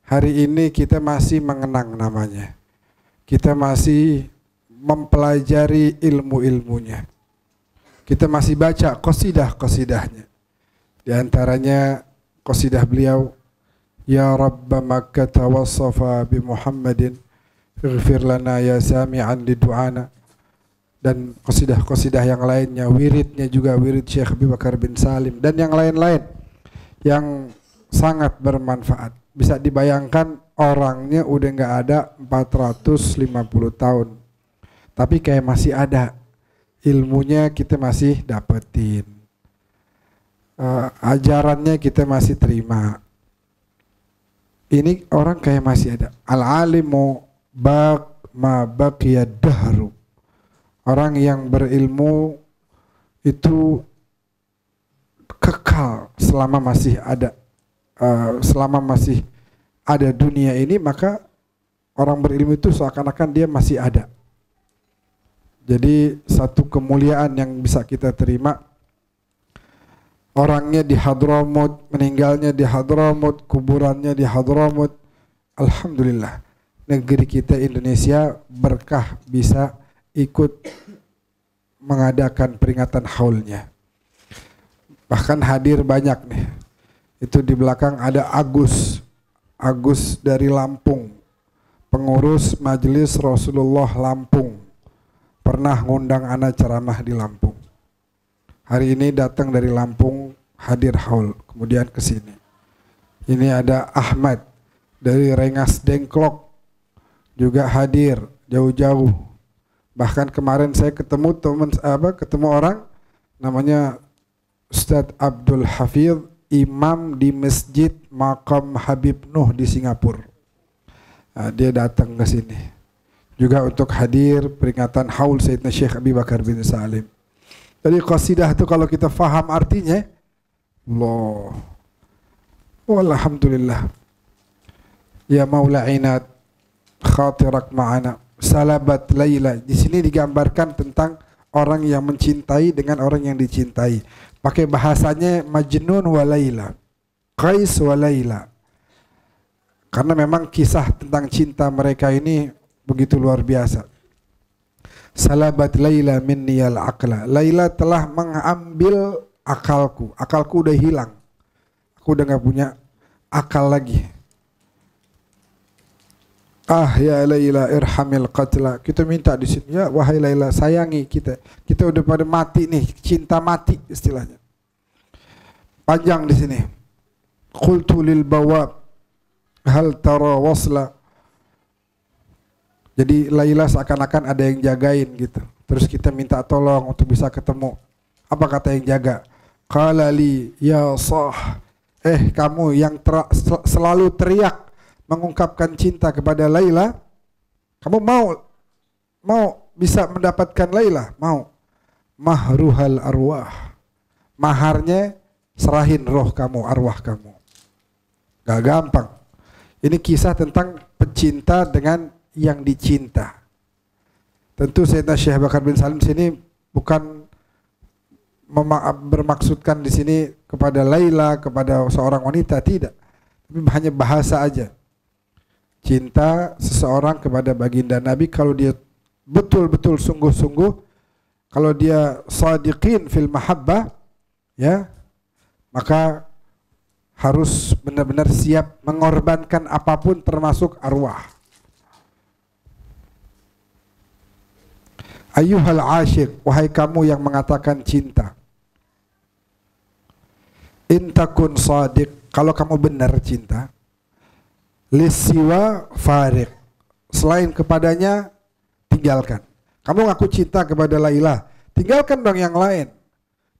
hari ini kita masih mengenang namanya. Kita masih mempelajari ilmu-ilmunya. Kita masih baca qasidah-qasidahnya. Di antaranya qasidah beliau, Ya Rabba Makkah wassafa bi Muhammadin ighfir lana ya sami'an li du'ana. Dan qasidah-qasidah yang lainnya, wiridnya juga wirid Syekh Abi Bakar bin Salim dan yang lain-lain yang sangat bermanfaat. Bisa dibayangkan orangnya udah nggak ada 450 tahun, tapi kayak masih ada ilmunya, kita masih dapetin, ajarannya kita masih terima. Ini orang kayak masih ada. Al-alimu ma baqiya dahru. Orang yang berilmu itu kekal selama masih ada, selama masih ada dunia ini, maka orang berilmu itu seakan-akan dia masih ada. Jadi satu kemuliaan yang bisa kita terima, orangnya di Hadramut, meninggalnya di Hadramut, kuburannya di Hadramut. Alhamdulillah, negeri kita Indonesia berkah bisa ikut mengadakan peringatan haulnya. Bahkan hadir banyak nih. Itu di belakang ada Agus dari Lampung, pengurus Majelis Rasulullah Lampung. Pernah ngundang ana ceramah di Lampung. Hari ini datang dari Lampung, hadir haul, kemudian ke sini. Ini ada Ahmad dari Rengas Dengklok, juga hadir jauh-jauh. Bahkan kemarin saya ketemu orang namanya Ustadz Abdul Hafidh, imam di Masjid Maqam Habib Nuh di Singapura. Nah, dia datang ke sini juga untuk hadir peringatan haul Sayyidina Syekh Abi Bakar bin Salim. Jadi qasidah itu kalau kita faham artinya, Allah, walhamdulillah. Ya Maula Inat, khatirak ma'ana, salabat Laila. Di sini digambarkan tentang orang yang mencintai dengan orang yang dicintai. Pakai bahasanya Majnun wa Laila, Qais wa Laila. Karena memang kisah tentang cinta mereka ini begitu luar biasa. Salabat Laila minniyal aqla. Laila telah mengambil akalku. Akalku udah hilang. Aku udah gak punya akal lagi. Ah ya Laila irhamil qatla. Kita minta di sini, ya wahai Laila, sayangi kita. Kita udah pada mati nih, cinta mati istilahnya. Panjang di sini. Qultu lil bawab hal tara wasla. Jadi Laila seakan-akan ada yang jagain gitu. Terus kita minta tolong untuk bisa ketemu. Apa kata yang jaga? Qala li ya sah. Kamu yang selalu teriak mengungkapkan cinta kepada Laila, kamu mau bisa mendapatkan Laila? Mau. Mahruhal arwah. Maharnya serahin roh kamu, arwah kamu. Gak gampang. Ini kisah tentang pecinta dengan yang dicinta. Tentu Sayyidina Syekh Bakar bin Salim sini bukan bermaksudkan di sini kepada Laila, kepada seorang wanita, tidak. Tapi hanya bahasa aja. Cinta seseorang kepada baginda Nabi, kalau dia betul-betul sungguh-sungguh, kalau dia sadiqin fil mahabbah, ya, maka harus benar-benar siap mengorbankan apapun termasuk arwah. Ayyuhal asyik, wahai kamu yang mengatakan cinta. In takun sadiq, kalau kamu benar cinta, lisiwa farik, selain kepadanya tinggalkan. Kamu ngaku cinta kepada Laila, tinggalkan dong yang lain.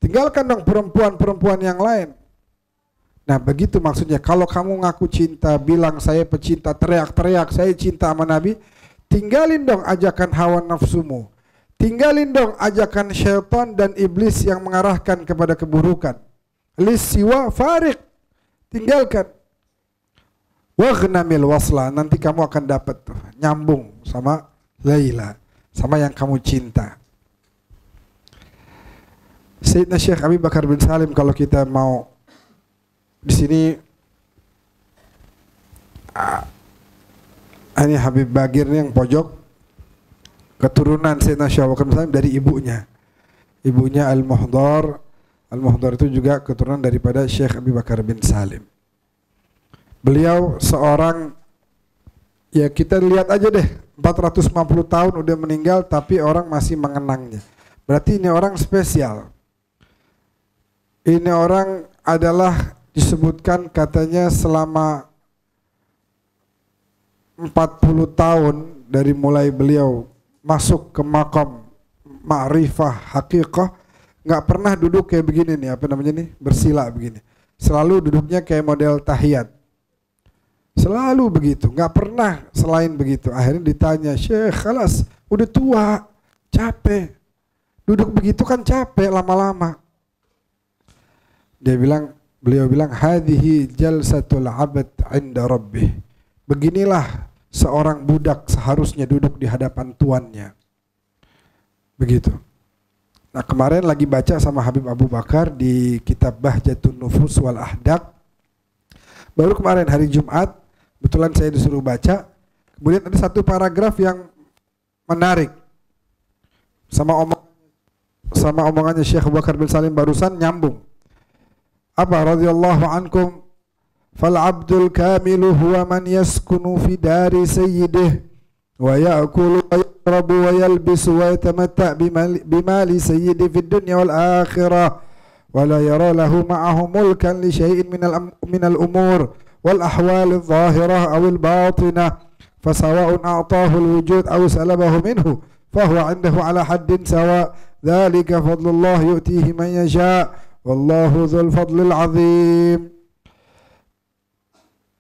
Tinggalkan dong perempuan-perempuan yang lain. Nah begitu maksudnya, kalau kamu ngaku cinta, bilang saya pecinta, teriak-teriak saya cinta sama Nabi, tinggalin dong ajakan hawa nafsumu. Tinggalin dong ajakan syaitan dan iblis yang mengarahkan kepada keburukan. Lisiwa farik, tinggalkan. Waghnamil wasla, nanti kamu akan dapat tuh, nyambung sama Laila, sama yang kamu cinta. Sayyidina Syekh Abi Bakar bin Salim, kalau kita mau di sini Ini Habib Bagir nih yang pojok, keturunan Sayyidina Syekh Abu Bakar bin Salim dari ibunya. Ibunya Al-Muhdar. Al-Muhdar itu juga keturunan daripada Syekh Abu Bakar bin Salim. Beliau seorang, ya kita lihat aja deh, 450 tahun udah meninggal tapi orang masih mengenangnya. Berarti ini orang spesial. Ini orang adalah disebutkan katanya selama 40 tahun dari mulai beliau masuk ke makam ma'rifah haqiqah, nggak pernah duduk kayak begini nih, apa namanya nih, bersila begini. Selalu duduknya kayak model tahiyat. Selalu begitu, nggak pernah selain begitu. Akhirnya ditanya, Syekh, khalas, udah tua, capek. Duduk begitu kan capek lama-lama. Beliau bilang, hadhihi jalsatul abad 'inda rabbih. Beginilah seorang budak seharusnya duduk di hadapan tuannya. Begitu. Nah, kemarin lagi baca sama Habib Abu Bakar di kitab Bahjatun Nufus wal Ahdaq. Baru kemarin hari Jumat, kebetulan saya disuruh baca. Kemudian ada satu paragraf yang menarik. Sama omongannya Syekh Abu Bakar bin Salim barusan nyambung. Apa? Radhiyallahu ankum. فالعبد الكامل هو من يسكن في دار سيده ويأكل ويشرب ويلبس ويتمتع بمال سيده في الدنيا والآخرة ولا يرى له معه ملكا لشيء من الأمور والأحوال الظاهرة أو الباطنة فسواء أعطاه الوجود أو سلبه منه فهو عنده على حد سواء ذلك فضل الله يؤتيه من يشاء والله ذو الفضل العظيم.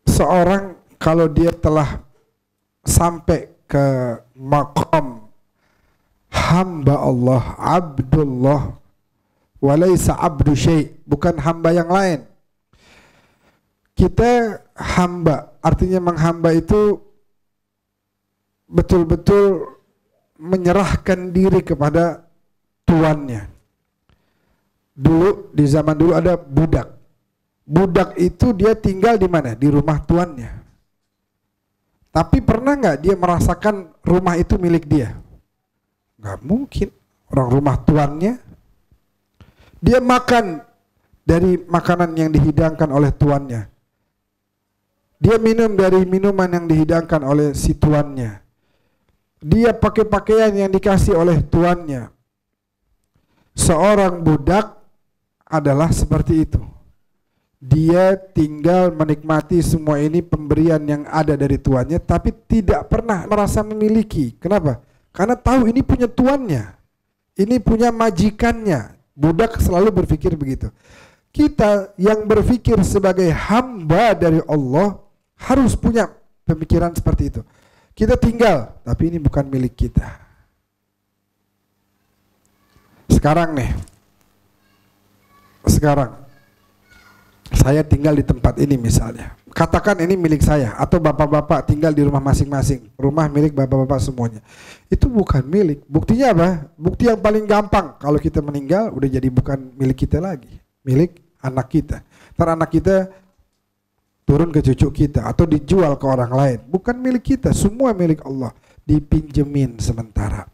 Seorang kalau dia telah sampai ke maqam hamba Allah, abdullah, walaysa abdu syai', bukan hamba yang lain. Kita hamba, artinya menghamba itu betul-betul menyerahkan diri kepada tuannya. Dulu, di zaman dulu ada budak. Budak itu dia tinggal di mana? Di rumah tuannya. Tapi pernah nggak dia merasakan rumah itu milik dia? Nggak mungkin. Orang rumah tuannya. Dia makan dari makanan yang dihidangkan oleh tuannya. Dia minum dari minuman yang dihidangkan oleh si tuannya. Dia pakai pakaian yang dikasih oleh tuannya. Seorang budak adalah seperti itu. Dia tinggal menikmati semua ini pemberian yang ada dari tuannya, tapi tidak pernah merasa memiliki. Kenapa? Karena tahu ini punya tuannya, ini punya majikannya. Budak selalu berpikir begitu. Kita yang berpikir sebagai hamba dari Allah harus punya pemikiran seperti itu. Kita tinggal, tapi ini bukan milik kita. Sekarang saya tinggal di tempat ini misalnya. Katakan ini milik saya, atau bapak-bapak tinggal di rumah masing-masing. Rumah milik bapak-bapak semuanya. Itu bukan milik. Buktinya apa? Bukti yang paling gampang. Kalau kita meninggal udah jadi bukan milik kita lagi. Milik anak kita. Ntar anak kita turun ke cucu kita atau dijual ke orang lain. Bukan milik kita, semua milik Allah. Dipinjemin sementara.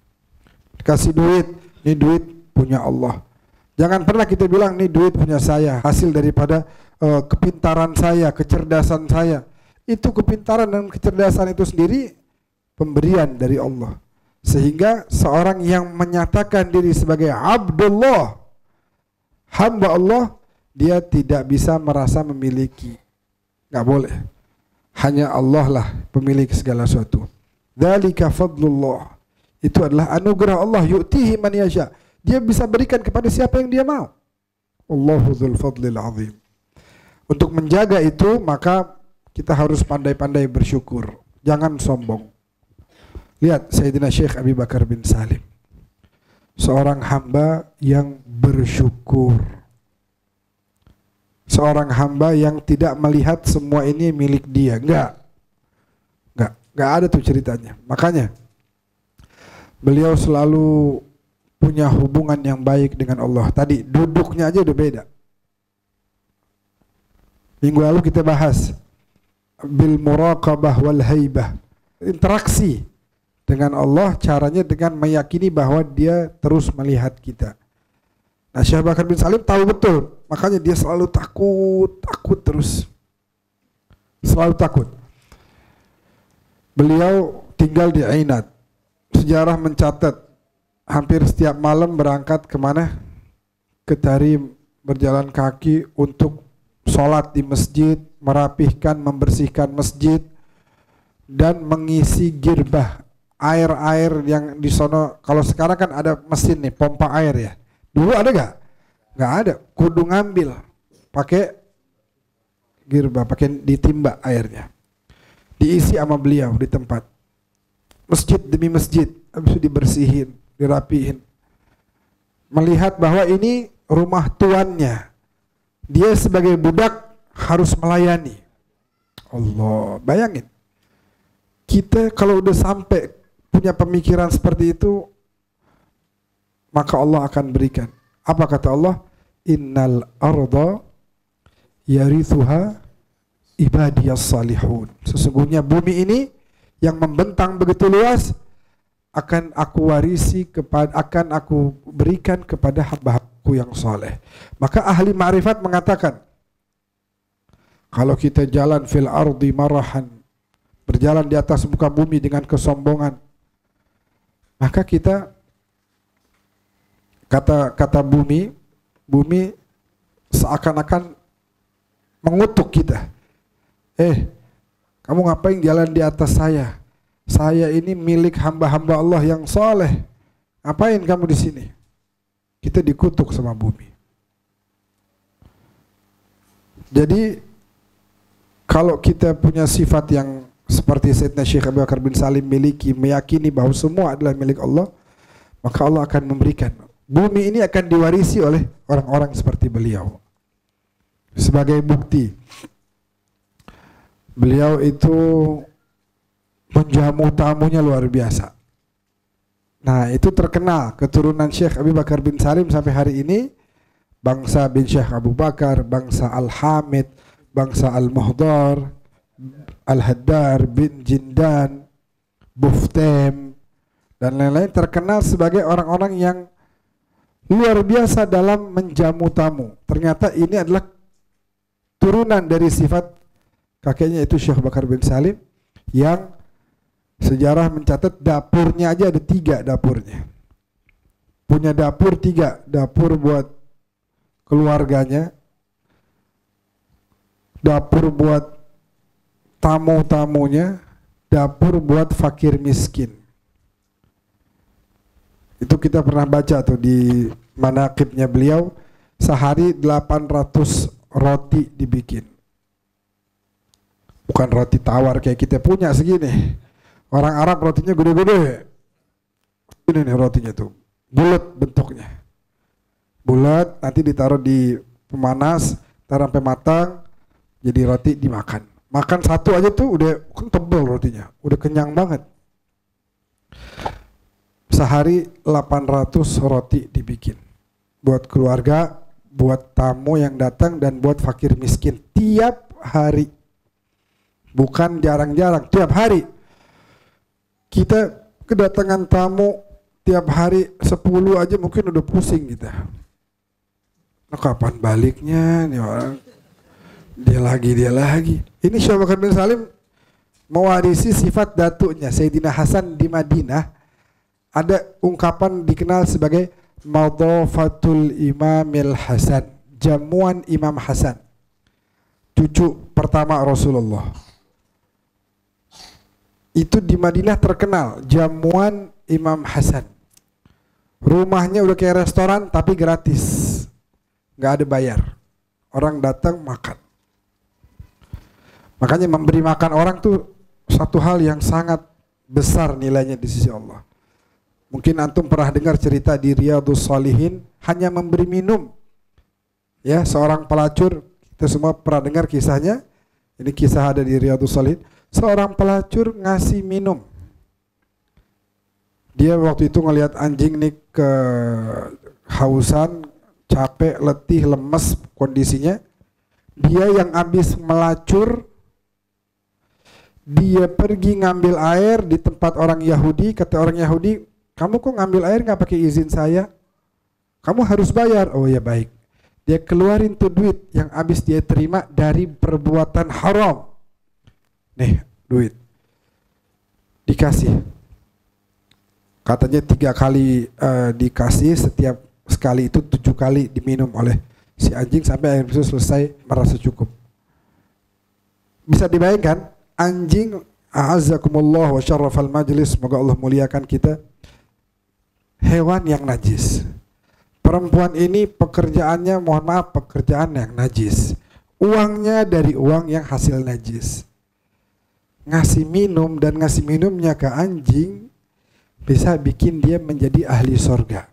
Dikasih duit, ini duit punya Allah. Jangan pernah kita bilang nih duit punya saya, hasil daripada kepintaran saya, kecerdasan saya. Itu kepintaran dan kecerdasan itu sendiri pemberian dari Allah. Sehingga seorang yang menyatakan diri sebagai Abdullah, hamba Allah, dia tidak bisa merasa memiliki. Nggak boleh. Hanya Allah lah pemilik segala sesuatu. Dzalika fadlullah. Itu adalah anugerah Allah, yu'tihi man yasha. Dia bisa berikan kepada siapa yang dia mau. Allahu dzul fadlil azim. Untuk menjaga itu, maka kita harus pandai-pandai bersyukur. Jangan sombong. Lihat Sayyidina Syekh Abu Bakar bin Salim. Seorang hamba yang bersyukur. Seorang hamba yang tidak melihat semua ini milik dia. Enggak ada tuh ceritanya. Makanya beliau selalu punya hubungan yang baik dengan Allah. Tadi duduknya aja udah beda. Minggu lalu kita bahas bil muraqabah wal haibah. Interaksi dengan Allah caranya dengan meyakini bahwa dia terus melihat kita. Nah, Syekh Bakar bin Salim tahu betul, makanya dia selalu takut terus. Selalu takut. Beliau tinggal di Ainat. Sejarah mencatat hampir setiap malam berangkat kemana? Ke Tarim, berjalan kaki untuk sholat di masjid, merapihkan, membersihkan masjid, dan mengisi girbah, air-air yang di sono. Kalau sekarang kan ada mesin nih, pompa air ya. Dulu ada gak? Gak ada. Kudu ngambil, pakai girbah, pakai ditimba airnya. Diisi sama beliau di tempat. Masjid demi masjid, habis itu dibersihin, dirapihin. Melihat bahwa ini rumah tuannya. Dia sebagai budak harus melayani. Allah, bayangin. Kita kalau udah sampai punya pemikiran seperti itu, maka Allah akan berikan. Apa kata Allah? Innal arda yarithuha ibadiyas salihun. Sesungguhnya bumi ini yang membentang begitu luas akan aku warisi akan aku berikan kepada hamba-hambaku yang soleh. Maka ahli ma'rifat mengatakan, kalau kita jalan fil ardi marahan, berjalan di atas muka bumi dengan kesombongan, maka kita kata bumi seakan-akan mengutuk kita. Kamu ngapain jalan di atas saya? Saya ini milik hamba-hamba Allah yang soleh. Ngapain kamu di sini? Kita dikutuk sama bumi. Jadi kalau kita punya sifat yang seperti Sayyidina Syekh Abu Bakar bin Salim miliki, meyakini bahwa semua adalah milik Allah, maka Allah akan memberikan. Bumi ini akan diwarisi oleh orang-orang seperti beliau. Sebagai bukti, beliau itu menjamu tamunya luar biasa. Nah, itu terkenal keturunan Syekh Abu Bakar bin Salim sampai hari ini. Bangsa bin Syekh Abu Bakar, bangsa Al-Hamid, bangsa Al-Muhdar, Al-Haddar bin Jindan, Buftem, dan lain-lain terkenal sebagai orang-orang yang luar biasa dalam menjamu tamu. Ternyata ini adalah turunan dari sifat kakeknya itu Syekh Bakar bin Salim, yang sejarah mencatat dapurnya aja ada 3 dapurnya. Punya dapur 3, dapur buat keluarganya, dapur buat tamu-tamunya, dapur buat fakir miskin. Itu kita pernah baca tuh di manaqibnya beliau, sehari 800 roti dibikin. Bukan roti tawar kayak kita punya segini. Orang Arab rotinya gede-gede. Ini nih rotinya tuh, bulat bentuknya. Bulat, nanti ditaruh di pemanas, taruh sampai matang, jadi roti dimakan. Makan satu aja tuh udah tebel rotinya, udah kenyang banget. Sehari 800 roti dibikin. Buat keluarga, buat tamu yang datang, dan buat fakir miskin. Tiap hari. Bukan jarang-jarang, tiap hari. Kita kedatangan tamu tiap hari 10 aja mungkin udah pusing kita. Nah, kapan baliknya nih orang? Dia lagi. Ini Syekh Bakar bin Salim mewarisi sifat datuknya Sayyidina Hasan di Madinah. Ada ungkapan dikenal sebagai Madhafatul Imamil Hasan, jamuan Imam Hasan, cucu pertama Rasulullah. Itu di Madinah terkenal, jamuan Imam Hasan. Rumahnya udah kayak restoran tapi gratis, nggak ada bayar. Orang datang makan. Makanya memberi makan orang tuh satu hal yang sangat besar nilainya di sisi Allah. Mungkin antum pernah dengar cerita di Riyadhus Shalihin, hanya memberi minum. Ya, seorang pelacur, kita semua pernah dengar kisahnya. Ini kisah ada di Riyadhus Shalihin. Seorang pelacur ngasih minum. Dia waktu itu ngelihat anjing nih kehausan, capek, letih, lemes kondisinya. Dia yang habis melacur Dia pergi ngambil air di tempat orang Yahudi. Kata orang Yahudi, kamu kok ngambil air nggak pakai izin saya? Kamu harus bayar. Oh ya baik. Dia keluarin tuh duit yang habis dia terima dari perbuatan haram. Nih duit. Dikasih. Katanya 3 kali dikasih, setiap sekali itu 7 kali diminum oleh si anjing sampai air itu selesai, merasa cukup. Bisa dibayangkan, anjing, a'azzakumullah wa syarrafal majlis, semoga Allah muliakan kita, hewan yang najis. Perempuan ini pekerjaannya, mohon maaf, pekerjaan yang najis. Uangnya dari uang yang hasil najis. Ngasih minum dan ngasih minumnya ke anjing bisa bikin dia menjadi ahli sorga.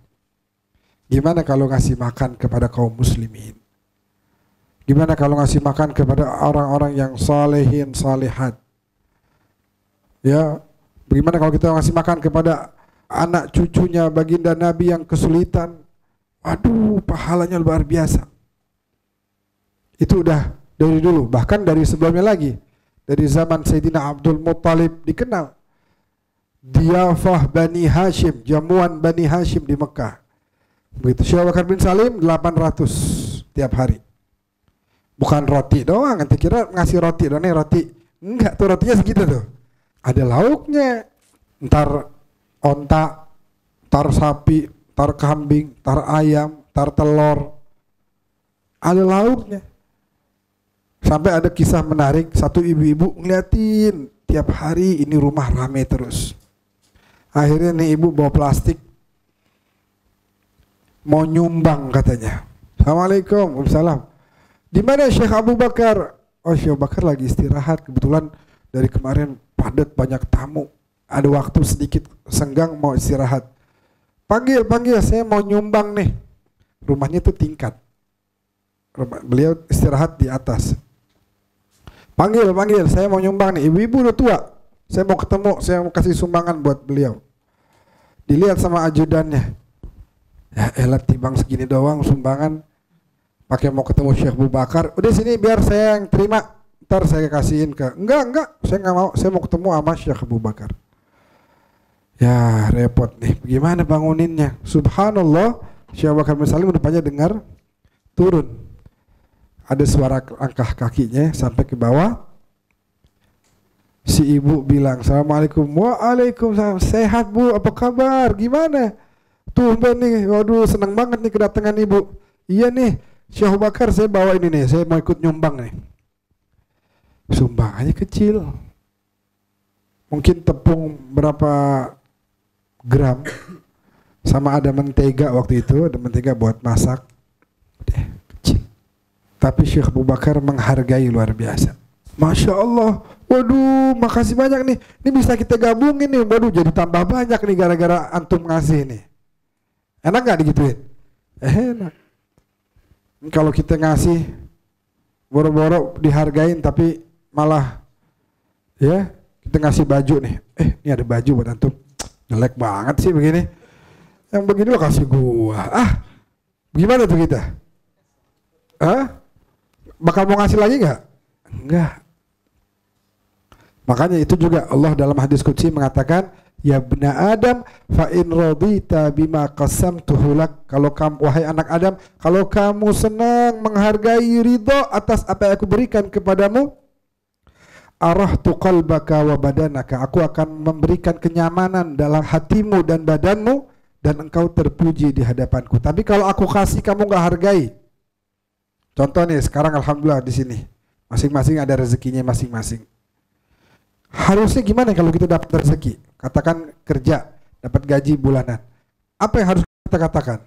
Gimana kalau ngasih makan kepada kaum muslimin? Gimana kalau ngasih makan kepada orang-orang yang salehin, salehat? Ya, bagaimana kalau kita ngasih makan kepada anak cucunya baginda Nabi yang kesulitan? Aduh, pahalanya luar biasa. Itu udah dari dulu, bahkan dari sebelumnya lagi. Dari zaman Sayyidina Abdul Muttalib dikenal. Diyafah Bani Hashim, jamuan Bani Hashim di Mekah. Begitu Syekh Bakar bin Salim 800 tiap hari. Bukan roti doang, nanti kira ngasih roti doang, nih roti. Enggak, tuh rotinya segitu tuh. Ada lauknya. Ntar onta, ntar sapi, ntar kambing, ntar ayam, ntar telur. Ada lauknya. Sampai ada kisah menarik, satu ibu-ibu ngeliatin tiap hari ini rumah rame terus. Akhirnya nih ibu bawa plastik, mau nyumbang katanya. Assalamualaikum, waalaikumsalam. Di mana Syekh Abu Bakar? Oh, Syekh Abu Bakar lagi istirahat. Kebetulan dari kemarin padat banyak tamu. Ada waktu sedikit senggang mau istirahat. Panggil, saya mau nyumbang nih. Rumahnya tuh tingkat. Beliau istirahat di atas. Panggil, saya mau nyumbang nih. Ibu-ibu udah tua. Saya mau ketemu, saya mau kasih sumbangan buat beliau. Dilihat sama ajudannya. Ya elah, timbang segini doang sumbangan. Pakai mau ketemu Syekh Abu Bakar. Udah sini biar saya yang terima. Ntar saya kasihin ke. Enggak, saya nggak mau. Saya mau ketemu sama Syekh Abu Bakar. Ya repot nih. Bagaimana banguninnya? Subhanallah, Syekh Abu Bakar bin Salim rupanya dengar turun. Ada suara langkah kakinya sampai ke bawah. Si ibu bilang, Assalamualaikum. Waalaikumsalam. Sehat bu, apa kabar? Gimana? Tuh nih, waduh senang banget nih kedatangan ibu. Iya nih, Syekh Abu Bakar saya bawa ini nih, saya mau ikut nyumbang nih. Sumbangannya kecil. Mungkin tepung berapa gram. Sama ada mentega waktu itu, ada mentega buat masak. Udah, kecil. Tapi Syekh Abu Bakar menghargai luar biasa. Masya Allah, waduh makasih banyak nih. Ini bisa kita gabungin nih, waduh jadi tambah banyak nih gara-gara antum ngasih nih. Enak gak digituin? Enak. Kalau kita ngasih boro-boro dihargain tapi malah ya kita ngasih baju nih. Ini ada baju buat antum. Jelek banget sih begini. Yang begini lo kasih gua. Gimana tuh kita? Bakal mau ngasih lagi gak? Enggak. Makanya itu juga Allah dalam hadis qudsi mengatakan, ya bna Adam fa in radita bima qasamtuhu lak. Kalau kamu, wahai anak Adam, kalau kamu senang menghargai ridho atas apa yang aku berikan kepadamu, arahtu qalbaka wa badanaka, aku akan memberikan kenyamanan dalam hatimu dan badanmu dan engkau terpuji di hadapanku. Tapi kalau aku kasih kamu nggak hargai. Contoh nih, sekarang alhamdulillah di sini masing-masing ada rezekinya masing-masing. Harusnya gimana kalau kita dapat rezeki? Katakan kerja, dapat gaji bulanan. Apa yang harus kita katakan?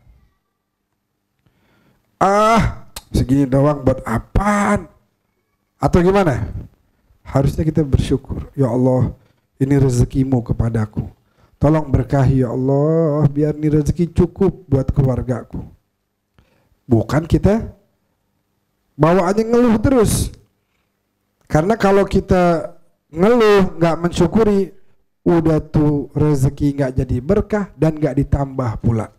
Segini doang buat apaan? Atau gimana? Harusnya kita bersyukur. Ya Allah, ini rezekimu kepadaku. Tolong berkahi ya Allah, biar ini rezeki cukup buat keluargaku. Bukan kita bawaannya ngeluh terus. Karena kalau kita ngeluh, nggak mensyukuri, udah tuh rezeki nggak jadi berkah dan nggak ditambah pula.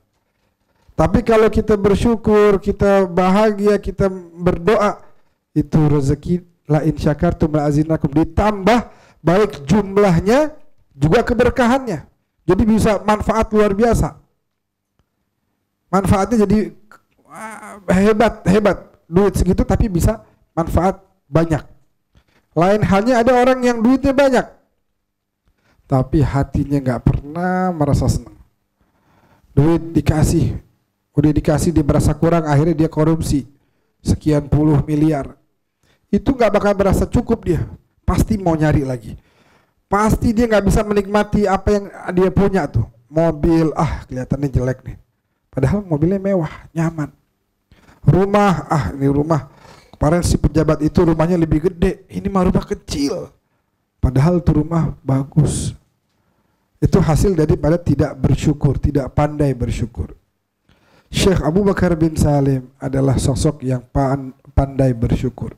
Tapi kalau kita bersyukur, kita bahagia, kita berdoa, itu rezeki la in syakartum la azinakum, ditambah baik jumlahnya juga keberkahannya. Jadi bisa manfaat luar biasa. Manfaatnya jadi hebat. Duit segitu tapi bisa manfaat banyak. Lain halnya ada orang yang duitnya banyak, tapi hatinya nggak pernah merasa senang. Duit dikasih, udah dikasih dia berasa kurang, akhirnya dia korupsi sekian puluh miliar. Itu nggak bakal berasa cukup dia, pasti mau nyari lagi. Pasti dia nggak bisa menikmati apa yang dia punya tuh. Mobil, kelihatannya jelek nih. Padahal mobilnya mewah, nyaman. Rumah, ini rumah. Kemarin si pejabat itu rumahnya lebih gede, ini mah rumah kecil. Padahal tuh rumah bagus. Itu hasil daripada tidak bersyukur, tidak pandai bersyukur. Syekh Abu Bakar bin Salim adalah sosok yang pandai bersyukur.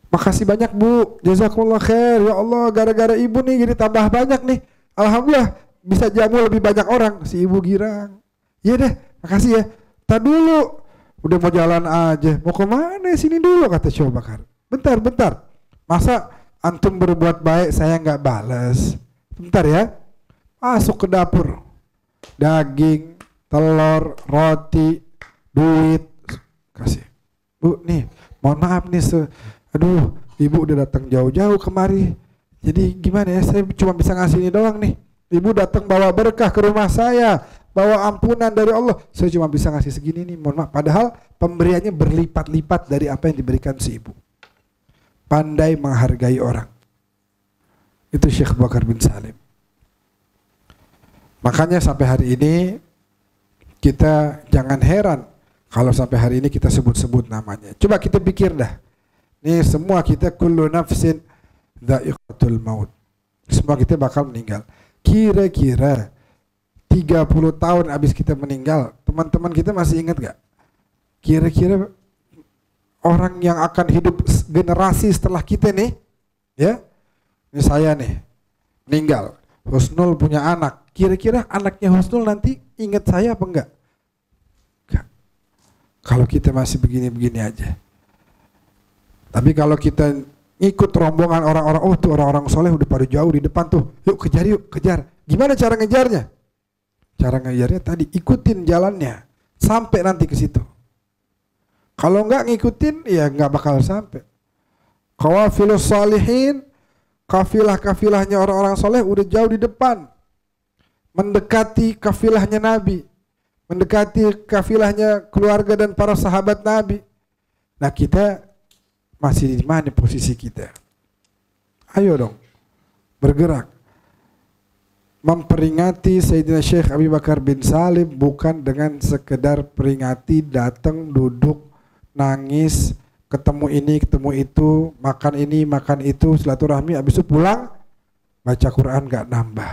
Makasih banyak Bu, jazakumullah khair. Ya Allah, gara-gara ibu nih jadi tambah banyak nih. Alhamdulillah bisa jamu lebih banyak orang. Si ibu girang. Iya deh, makasih ya. Tak dulu, udah mau jalan aja. Mau kemana? Sini dulu kata Syekh Abu Bakar. Bentar. Masa antum berbuat baik saya nggak balas? Bentar ya. Masuk ke dapur. Daging, telur, roti, duit. Kasih. Bu, nih, mohon maaf nih. Aduh, ibu udah datang jauh-jauh kemari. Jadi gimana ya, saya cuma bisa ngasih ini doang nih. Ibu datang bawa berkah ke rumah saya, bawa ampunan dari Allah. Saya cuma bisa ngasih segini nih, mohon maaf. Padahal pemberiannya berlipat-lipat dari apa yang diberikan si ibu. Pandai menghargai orang. Itu Syekh Abu Bakar bin Salim. Makanya sampai hari ini kita jangan heran kalau sampai hari ini kita sebut-sebut namanya. Coba kita pikir dah. Ini semua kita kullu nafsin dha'iqatul maut. Semua kita bakal meninggal. Kira-kira 30 tahun habis kita meninggal, teman-teman kita masih ingat gak? Kira-kira orang yang akan hidup generasi setelah kita nih, ya, ini saya nih, meninggal. Husnul punya anak. Kira-kira anaknya Husnul nanti ingat saya apa enggak? Enggak. Kalau kita masih begini-begini aja. Tapi kalau kita ngikut rombongan orang-orang, tuh orang-orang soleh udah pada jauh di depan tuh. Yuk, kejar. Gimana cara ngejarnya? Cara ngejarnya tadi ikutin jalannya sampai nanti ke situ. Kalau enggak ngikutin, ya enggak bakal sampai. Qawafilus salihin, kafilah-kafilahnya orang-orang soleh udah jauh di depan, mendekati kafilahnya Nabi, mendekati kafilahnya keluarga dan para sahabat Nabi. Nah, kita masih di mana posisi kita? Ayo dong, bergerak. Memperingati Sayyidina Syekh Abu Bakar bin Salim bukan dengan sekedar peringati, datang, duduk, nangis, ketemu ini, ketemu itu, makan ini, makan itu, silaturahmi, habis itu pulang, baca Quran gak nambah.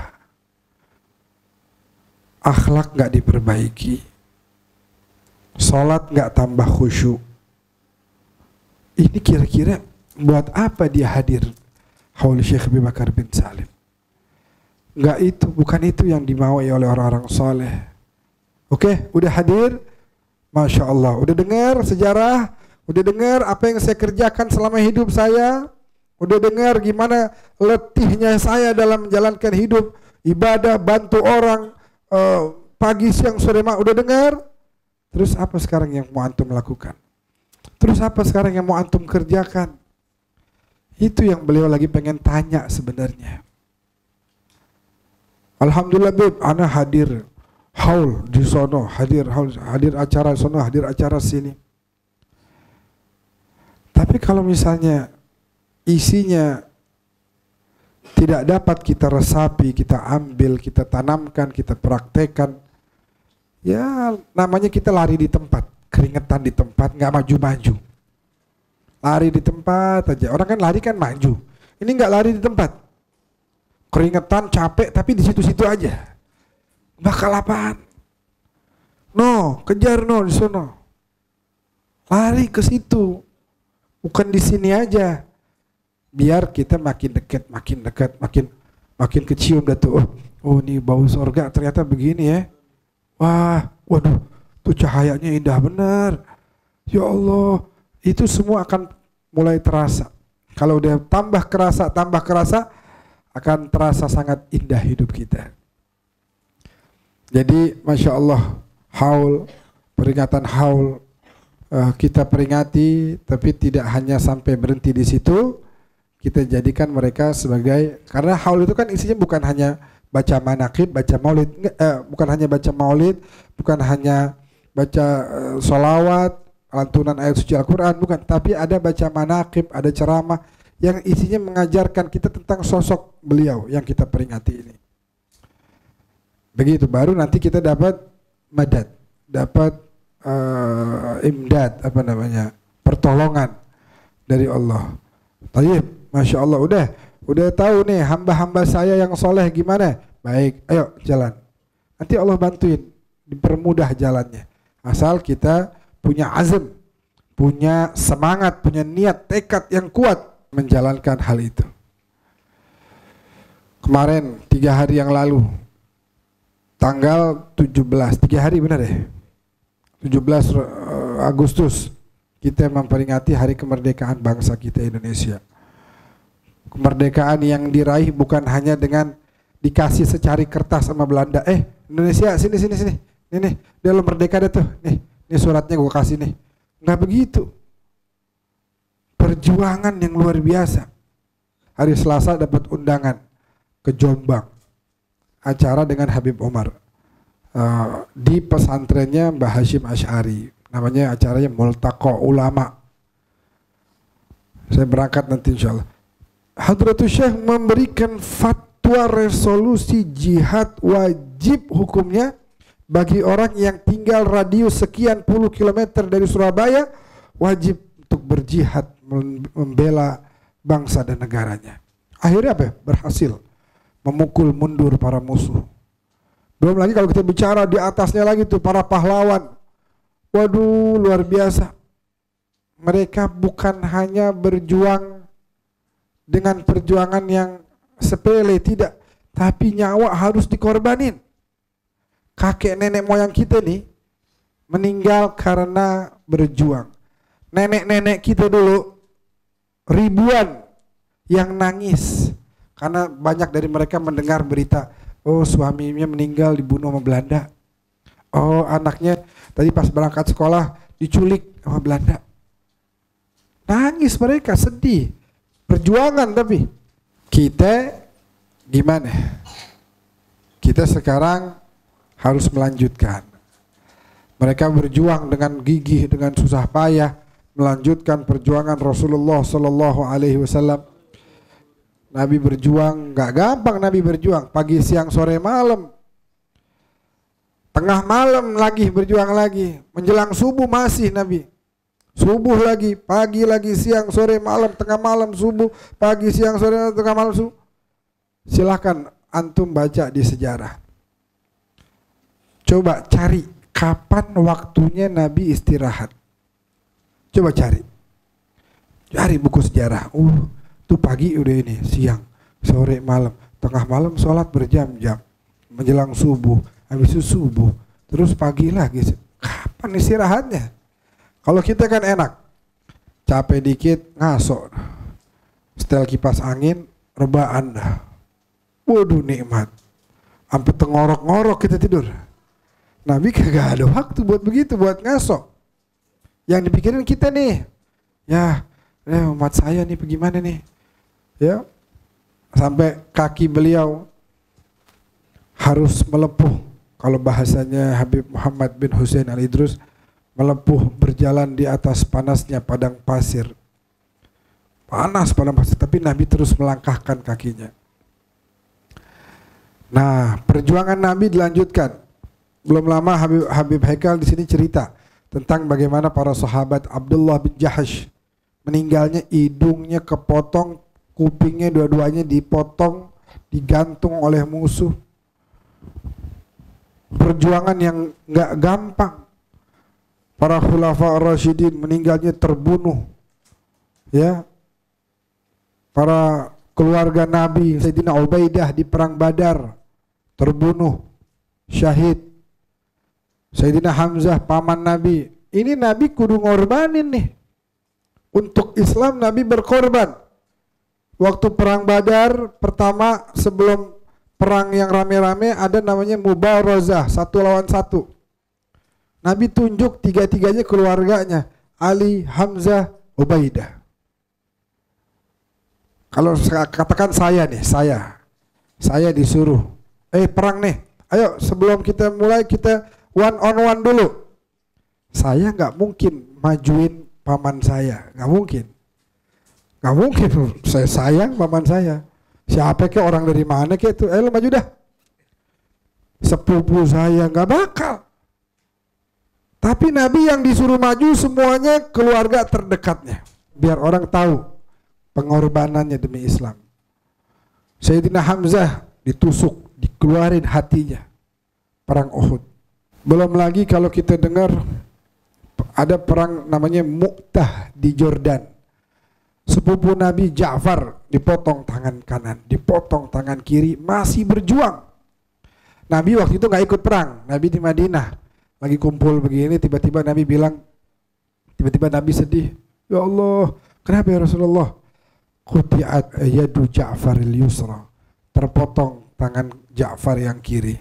Akhlak gak diperbaiki. Sholat gak tambah khusyuk. Ini kira-kira buat apa dia hadir haul Syekh Abu Bakar bin Salim? Enggak, itu bukan itu yang dimauai oleh orang-orang soleh. Oke, udah hadir, Masya Allah, udah dengar sejarah, udah dengar apa yang saya kerjakan selama hidup saya, udah dengar gimana letihnya saya dalam menjalankan hidup, ibadah, bantu orang, pagi, siang, sore, malam, udah dengar. Terus apa sekarang yang mau antum lakukan? Terus apa sekarang yang mau antum kerjakan? Itu yang beliau lagi pengen tanya sebenarnya. Alhamdulillah Beb, ana hadir haul di sono, hadir acara sono, hadir acara sini. Tapi kalau misalnya isinya tidak dapat kita resapi, kita ambil, kita tanamkan, kita praktekkan, ya namanya kita lari di tempat, keringetan di tempat, nggak maju-maju. Lari di tempat aja. Orang kan lari kan maju. Ini nggak lari di tempat. Keringetan, capek, tapi di situ-situ aja. Bakal apaan? No, kejar no di sono. Lari ke situ. Bukan di sini aja. Biar kita makin dekat, makin kecium dah tuh. Oh, ini bau surga ternyata begini ya. Wah, waduh, tuh cahayanya indah benar. Ya Allah, itu semua akan mulai terasa. Kalau udah tambah kerasa, akan terasa sangat indah hidup kita. Jadi Masya Allah, haul, peringatan haul, kita peringati, tapi tidak hanya sampai berhenti di situ. Kita jadikan mereka sebagai, karena haul itu kan isinya bukan hanya baca manaqib, baca maulid, bukan hanya baca maulid, bukan hanya baca sholawat, lantunan ayat suci Al-Quran, bukan, tapi ada baca manaqib, ada ceramah yang isinya mengajarkan kita tentang sosok beliau yang kita peringati ini. Begitu baru nanti kita dapat madad, dapat imdad, pertolongan dari Allah. Tayyib, Masya Allah, udah tahu nih hamba-hamba saya yang soleh gimana? Baik, ayo jalan. Nanti Allah bantuin, dipermudah jalannya. Asal kita punya azam, punya semangat, punya niat, tekad yang kuat menjalankan hal itu. Kemarin 3 hari yang lalu, tanggal 17, 3 hari benar ya? 17 Agustus kita memperingati hari kemerdekaan bangsa kita Indonesia. Kemerdekaan yang diraih bukan hanya dengan dikasih secari kertas sama Belanda. Indonesia sini. Nih, dia lo merdeka deh tuh. Nih suratnya gue kasih nih. Nggak begitu. Perjuangan yang luar biasa. Hari Selasa dapat undangan ke Jombang. Acara dengan Habib Omar. Di pesantrennya Mbah Hashim Asy'ari. Namanya acaranya Multaqa Ulama. Saya berangkat nanti insya Allah. Hadratus Syekh memberikan fatwa resolusi jihad wajib hukumnya bagi orang yang tinggal radius sekian puluh kilometer dari Surabaya, wajib untuk berjihad membela bangsa dan negaranya. Akhirnya apa? Berhasil memukul mundur para musuh. Belum lagi kalau kita bicara di atasnya lagi tuh para pahlawan. Waduh, luar biasa. Mereka bukan hanya berjuang dengan perjuangan yang sepele, tidak, tapi nyawa harus dikorbanin. Kakek nenek moyang kita nih meninggal karena berjuang. Nenek-nenek kita dulu ribuan yang nangis karena banyak dari mereka mendengar berita, oh suaminya meninggal dibunuh sama Belanda. Oh anaknya tadi pas berangkat sekolah diculik sama Belanda. Nangis mereka, sedih. Perjuangan, tapi kita gimana? Kita sekarang harus melanjutkan. Mereka berjuang dengan gigih, dengan susah payah melanjutkan perjuangan Rasulullah Sallallahu Alaihi Wasallam. Nabi berjuang, nggak gampang. Nabi berjuang pagi, siang, sore, malam, tengah malam lagi berjuang lagi, menjelang subuh masih Nabi. Subuh lagi, pagi lagi, siang, sore, malam, tengah malam, subuh, pagi, siang, sore, tengah malam, subuh. Silahkan antum baca di sejarah. Coba cari kapan waktunya Nabi istirahat. Coba cari. Cari buku sejarah. Tuh pagi udah ini, siang, sore, malam, tengah malam sholat berjam-jam. Menjelang subuh, habis itu subuh, terus pagi lagi. Kapan istirahatnya? Kalau kita kan enak, capek dikit ngaso, setel kipas angin, rebahan dah. Waduh nikmat, sampai tengorok-ngorok kita tidur. Nabi kagak ada waktu buat begitu, buat ngaso. Yang dipikirin kita nih, ya umat saya nih bagaimana nih, ya sampai kaki beliau harus melepuh. Kalau bahasanya Habib Muhammad bin Hussein Al-Idrus, melepuh berjalan di atas panasnya padang pasir. Panas padang pasir, tapi Nabi terus melangkahkan kakinya. Nah, perjuangan Nabi dilanjutkan. Belum lama Habib Haikal di sini cerita tentang bagaimana para sahabat Abdullah bin Jahash meninggalnya, hidungnya kepotong, kupingnya dua-duanya dipotong, digantung oleh musuh. Perjuangan yang nggak gampang. Para khulafa ar-rasyidin meninggalnya terbunuh. Ya. Para keluarga Nabi, Sayyidina Ubaidah di perang Badar terbunuh, syahid. Sayyidina Hamzah paman Nabi. Ini Nabi kudu ngorbanin nih. Untuk Islam Nabi berkorban. Waktu perang Badar pertama sebelum perang yang rame-rame ada namanya Mubarazah, 1 lawan 1. Nabi tunjuk tiga-tiganya keluarganya, Ali, Hamzah, Ubaidah. Kalau katakan saya nih, saya disuruh, perang nih, ayo sebelum kita mulai kita one on one dulu. Saya nggak mungkin majuin paman saya, nggak mungkin. Nggak mungkin, saya sayang paman saya. Siapa ke orang dari mana ke itu? Ayo maju dah. Sepupu saya nggak bakal. Tapi Nabi yang disuruh maju semuanya keluarga terdekatnya, biar orang tahu pengorbanannya demi Islam. Sayyidina Hamzah ditusuk, dikeluarin hatinya, perang Uhud. Belum lagi kalau kita dengar ada perang namanya Mu'tah di Jordan. Sepupu Nabi Ja'far dipotong tangan kanan, dipotong tangan kiri, masih berjuang. Nabi waktu itu nggak ikut perang, Nabi di Madinah lagi kumpul begini, tiba-tiba Nabi bilang, tiba-tiba Nabi sedih, ya Allah, kenapa ya Rasulullah? Quti'at yadu Ja'faril yusra, terpotong tangan Ja'far yang kiri.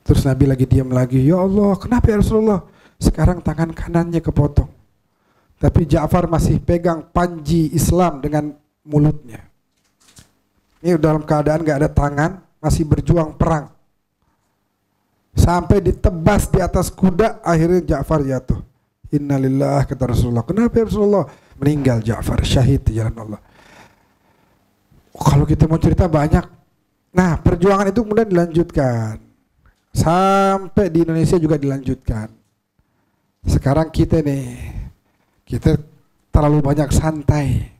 Terus Nabi lagi diam lagi, ya Allah, kenapa ya Rasulullah? Sekarang tangan kanannya kepotong, tapi Ja'far masih pegang panji Islam dengan mulutnya. Ini dalam keadaan gak ada tangan, masih berjuang perang. Sampai ditebas di atas kuda, akhirnya Ja'far jatuh. Innalillah, kata Rasulullah. Kenapa ya Rasulullah? Meninggal Ja'far, syahid di jalan Allah. Kalau kita mau cerita banyak. Nah, perjuangan itu kemudian dilanjutkan. Sampai di Indonesia juga dilanjutkan. Sekarang kita terlalu banyak santai.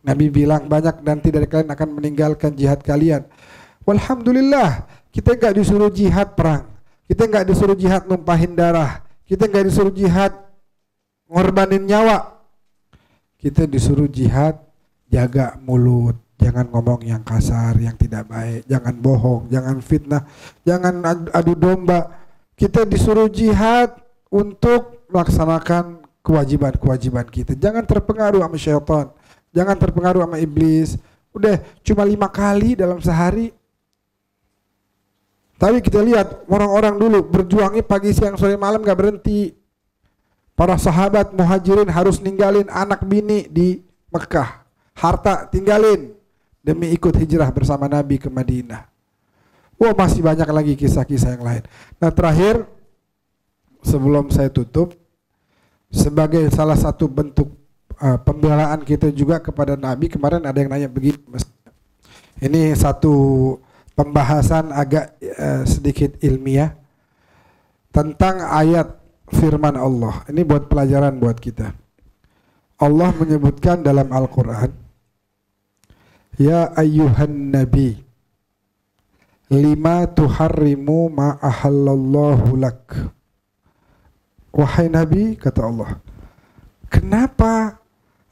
Nabi bilang banyak nanti dari kalian akan meninggalkan jihad kalian. Walhamdulillah, kita nggak disuruh jihad perang, kita nggak disuruh jihad numpahin darah, kita nggak disuruh jihad ngorbanin nyawa. Kita disuruh jihad jaga mulut, jangan ngomong yang kasar, yang tidak baik, jangan bohong, jangan fitnah, jangan adu domba. Kita disuruh jihad untuk melaksanakan kewajiban-kewajiban kita. Jangan terpengaruh sama syaitan, jangan terpengaruh sama iblis. Udah cuma 5 kali dalam sehari. Tapi kita lihat orang-orang dulu berjuangnya pagi, siang, sore, malam gak berhenti. Para sahabat muhajirin harus ninggalin anak bini di Mekah, harta tinggalin demi ikut hijrah bersama Nabi ke Madinah. Wah, masih banyak lagi kisah-kisah yang lain. Nah, terakhir sebelum saya tutup, sebagai salah satu bentuk pembelaan kita juga kepada Nabi, kemarin ada yang nanya begini, ini satu pembahasan agak sedikit ilmiah tentang ayat firman Allah. Ini buat pelajaran buat kita. Allah menyebutkan dalam Al-Quran, ya ayyuhan nabi lima tuharrimu ma ahallallahu lak. Wahai Nabi, kata Allah, kenapa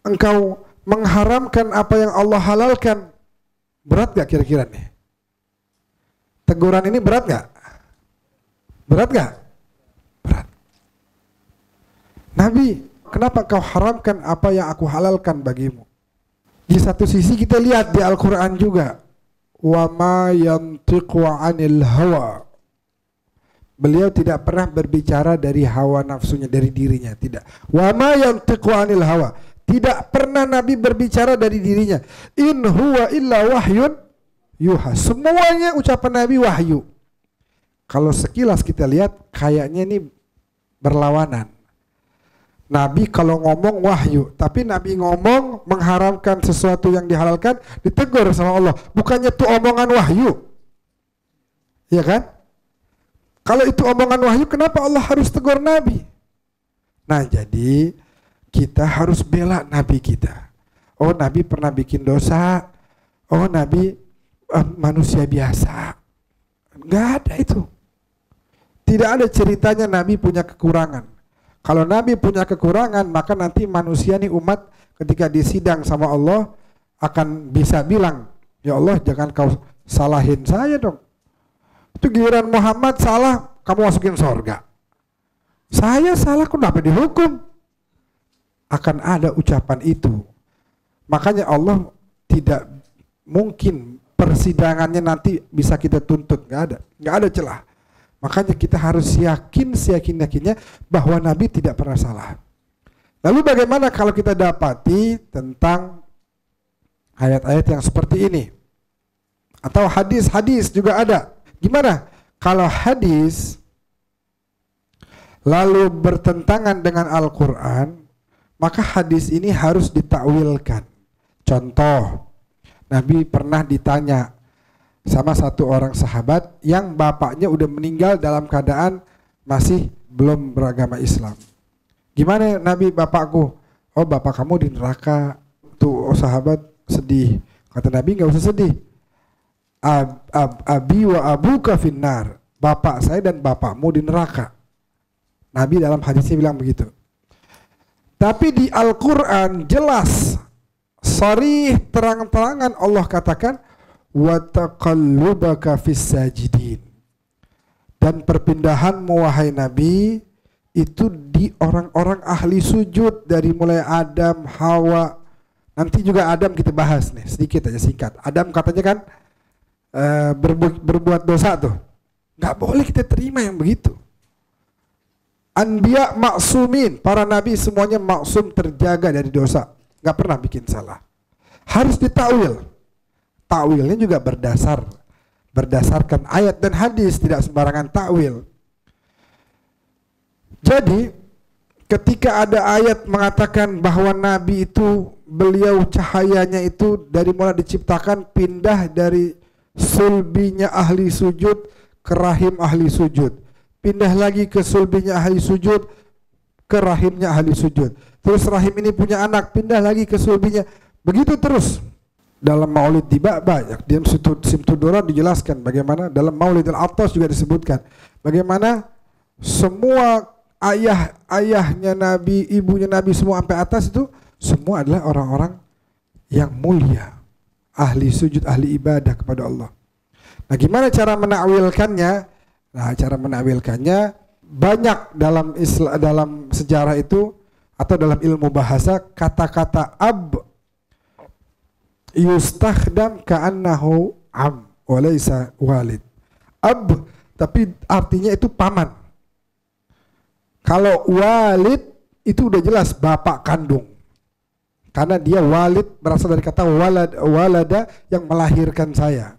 engkau mengharamkan apa yang Allah halalkan? Berat gak kira-kira nih? Teguran ini berat gak? Berat gak? Berat. Nabi, kenapa kau haramkan apa yang aku halalkan bagimu? Di satu sisi kita lihat di Al-Quran juga, wa ma yantiqu anil hawa. Beliau tidak pernah berbicara dari hawa nafsunya, dari dirinya, tidak. Wa ma yantiqu anil hawa. Tidak pernah Nabi berbicara dari dirinya. In huwa illa wahyun yuha. Semuanya ucapan Nabi wahyu. Kalau sekilas kita lihat kayaknya ini berlawanan. Nabi kalau ngomong wahyu, tapi Nabi ngomong mengharamkan sesuatu yang dihalalkan, ditegur sama Allah. Bukannya itu omongan wahyu, ya kan? Kalau itu omongan wahyu, kenapa Allah harus tegur Nabi? Nah, jadi kita harus bela Nabi kita. Oh, Nabi pernah bikin dosa. Oh, Nabi manusia biasa. Nggak ada itu. Tidak ada ceritanya Nabi punya kekurangan. Kalau Nabi punya kekurangan, maka nanti manusia nih umat ketika disidang sama Allah akan bisa bilang, ya Allah jangan kau salahin saya dong. Itu giliran Muhammad salah, kamu masukin surga. Saya salah, kenapa dihukum? Akan ada ucapan itu. Makanya Allah tidak mungkin persidangannya nanti bisa kita tuntut, nggak ada celah. Makanya kita harus seyakin-yakinnya bahwa Nabi tidak pernah salah. Lalu bagaimana kalau kita dapati tentang ayat-ayat yang seperti ini? Atau hadis-hadis juga ada. Gimana? Kalau hadis lalu bertentangan dengan Al-Quran, maka hadis ini harus ditakwilkan. Contoh, Nabi pernah ditanya sama satu orang sahabat yang bapaknya udah meninggal dalam keadaan masih belum beragama Islam. Gimana Nabi, bapakku? Oh, bapak kamu di neraka. Tuh sahabat sedih. Kata Nabi, nggak usah sedih. Abi wa abuka finnar. Bapak saya dan bapakmu di neraka. Nabi dalam hadisnya bilang begitu. Tapi di Al-Quran jelas, sharih, terang-terangan Allah katakan wa taqallubaka fis sajidin. Dan perpindahanmu wahai Nabi itu di orang-orang ahli sujud, dari mulai Adam, Hawa. Nanti juga Adam kita bahas nih, sedikit aja singkat. Adam katanya kan berbuat dosa tuh. Nggak boleh kita terima yang begitu. Anbiya maksumin, para nabi semuanya maksum, terjaga dari dosa, nggak pernah bikin salah. Harus ditakwil. Takwilnya juga berdasarkan ayat dan hadis, tidak sembarangan takwil. Jadi ketika ada ayat mengatakan bahwa nabi itu, beliau cahayanya itu dari mulai diciptakan pindah dari sulbinya ahli sujud ke rahim ahli sujud, pindah lagi ke sulbinya ahli sujud ke rahimnya ahli sujud, terus rahim ini punya anak, pindah lagi ke sulbinya, begitu terus. Dalam Maulid Tiba banyak, di Simtudoran dijelaskan bagaimana, dalam Maulid Al-Attas juga disebutkan bagaimana semua ayahnya Nabi, ibunya Nabi, semua sampai atas itu semua adalah orang-orang yang mulia, ahli sujud, ahli ibadah kepada Allah. Nah, gimana cara menakwilkannya? Nah, cara menakwilkannya banyak dalam sejarah itu atau dalam ilmu bahasa, kata-kata ab yustakhdam ka'annahu am walaysa walid. Ab tapi artinya itu paman. Kalau walid itu udah jelas bapak kandung. Karena dia walid berasal dari kata walada yang melahirkan saya.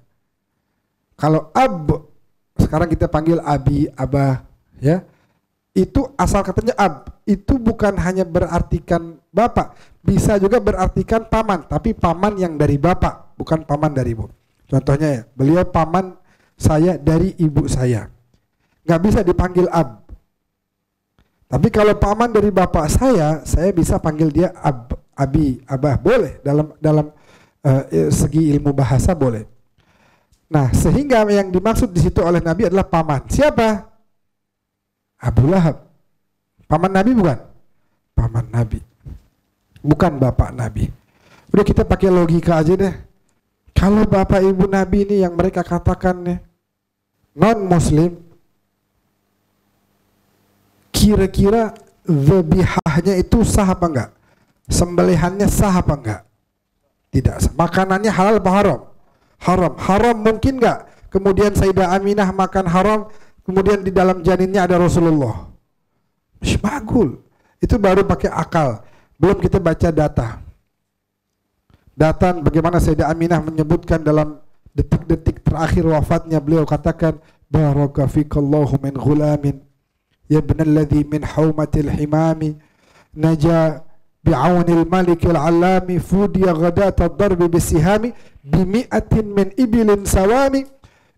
Kalau ab, sekarang kita panggil abi, abah, ya. Itu asal katanya ab, itu bukan hanya berartikan bapak, bisa juga berartikan paman, tapi paman yang dari bapak, bukan paman dari ibu. Contohnya ya, beliau paman saya dari ibu saya. Nggak bisa dipanggil ab. Tapi kalau paman dari bapak saya bisa panggil dia ab, abi, abah, boleh dalam segi ilmu bahasa boleh. Nah, sehingga yang dimaksud di situ oleh Nabi adalah paman. Siapa? Abu Lahab. Paman Nabi bukan? Paman Nabi. Bukan bapak Nabi. Udah, kita pakai logika aja deh. Kalau bapak ibu Nabi ini yang mereka katakan nih non muslim, kira-kira dzabihahnya itu sah apa enggak? Sembelihannya sah apa enggak? Tidak sah. Makanannya halal apa haram? Haram. Haram mungkin enggak? Kemudian Sayyidah Aminah makan haram, kemudian di dalam janinnya ada Rasulullah. Magul. Itu baru pakai akal. Belum kita baca data. Data bagaimana Sayyidah Aminah menyebutkan dalam detik-detik terakhir wafatnya, beliau katakan, baraka fikallahu min ghulamin ya ibnalladhi min haumatil himami naja bi'aunil malikil alami fudiya ghadata darbi bisihami bimi'atin min ibilin sawami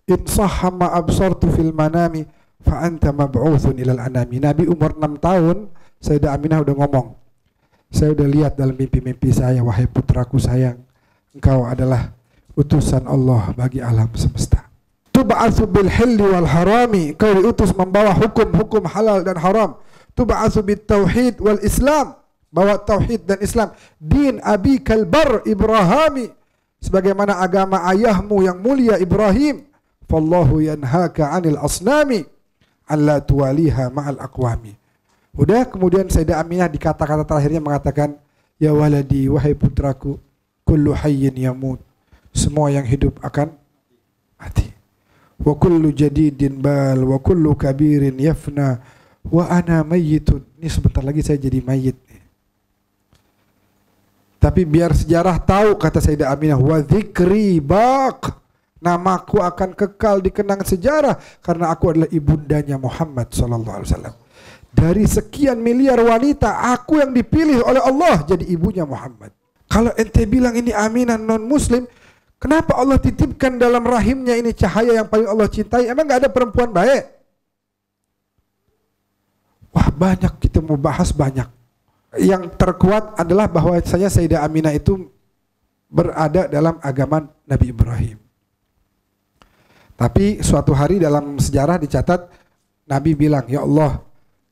in sahha ma absartu fil manami fa anta mab'uthun ilal anami. Nabi umur 6 tahun, Sayyidah Aminah udah ngomong, saya udah lihat dalam mimpi-mimpi saya, wahai putraku sayang, engkau adalah utusan Allah bagi alam semesta. Tub'atsu bil hilli wal harami, engkau diutus membawa hukum-hukum halal dan haram. Tub'atsu bit tauhid wal islam, bawa tauhid dan Islam. Din abikal bar Ibrahimi, sebagaimana agama ayahmu yang mulia Ibrahim. Fallahu yanhaka 'anil asnami alla tuwaliha ma'al aqwami. Udah, kemudian Sayyidah Aminah di kata-kata terakhirnya mengatakan, ya waladi, wahai putraku, kullu hayyin yamut. Semua yang hidup akan mati. Wa kullu jadidin bal wa kullu kabirin yafna wa ana mayyitun. Ini sebentar lagi saya jadi mayit. Tapi biar sejarah tahu, kata Sayyidah Aminah, wa dzikri baq. Namaku akan kekal dikenang sejarah karena aku adalah ibundanya Muhammad sallallahu alaihi wasallam. Dari sekian miliar wanita, aku yang dipilih oleh Allah jadi ibunya Muhammad. Kalau ente bilang ini Aminah non muslim, kenapa Allah titipkan dalam rahimnya ini cahaya yang paling Allah cintai? Emang gak ada perempuan baik? Wah, banyak kita mau bahas banyak. Yang terkuat adalah bahwasanya Sayyidah Aminah itu berada dalam agama Nabi Ibrahim. Tapi suatu hari dalam sejarah dicatat Nabi bilang, ya Allah,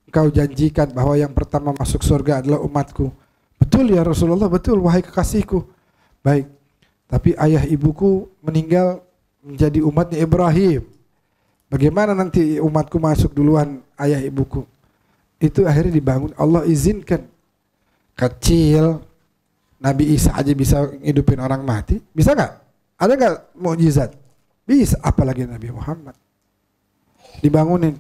Engkau janjikan bahwa yang pertama masuk surga adalah umatku. Betul ya Rasulullah, betul wahai kekasihku. Baik, tapi ayah ibuku meninggal menjadi umatnya Ibrahim. Bagaimana nanti umatku masuk duluan ayah ibuku? Itu akhirnya dibangun, Allah izinkan. Kecil, Nabi Isa aja bisa ngidupin orang mati. Bisa nggak? Ada nggak mukjizat? Bisa, apalagi Nabi Muhammad. Dibangunin.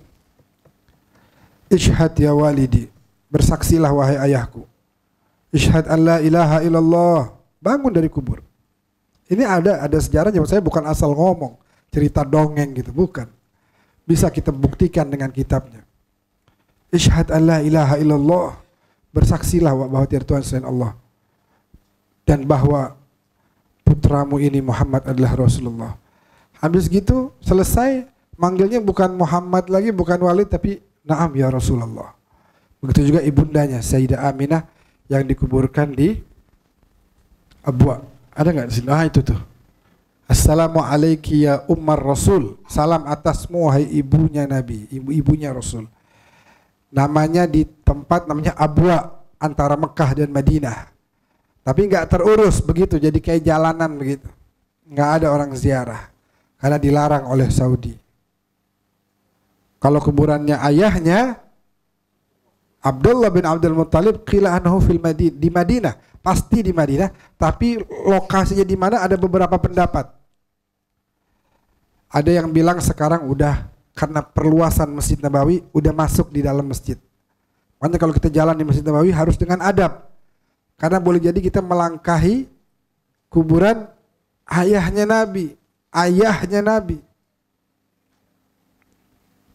Ishhad ya walidi, bersaksilah wahai ayahku. Ishhad an la ilaha illallah, bangun dari kubur. Ini ada sejarahnya, saya bukan asal ngomong, cerita dongeng gitu, bukan. Bisa kita buktikan dengan kitabnya. Ishhad an la ilaha illallah, bersaksilah bahwa tiada Tuhan selain Allah. Dan bahwa putramu ini Muhammad adalah Rasulullah. Habis gitu selesai, manggilnya bukan Muhammad lagi, bukan Walid, tapi Naam ya Rasulullah. Begitu juga ibundanya Sayyidah Aminah yang dikuburkan di Abwa. Ada nggak di sini? Ah, itu tuh. Assalamu alayki ya ummar Rasul. Salam atasmu wahai ibunya Nabi, ibunya Rasul. Namanya di tempat namanya Abwa, antara Mekah dan Madinah. Tapi nggak terurus begitu, jadi kayak jalanan begitu. Nggak ada orang ziarah. Karena dilarang oleh Saudi. Kalau kuburannya ayahnya Abdullah bin Abdul Muttalib qila anhu fil Madinah, di Madinah, pasti di Madinah, tapi lokasinya di mana ada beberapa pendapat. Ada yang bilang sekarang udah karena perluasan Masjid Nabawi udah masuk di dalam masjid. Makanya kalau kita jalan di Masjid Nabawi harus dengan adab. Karena boleh jadi kita melangkahi kuburan ayahnya Nabi. Ayahnya Nabi.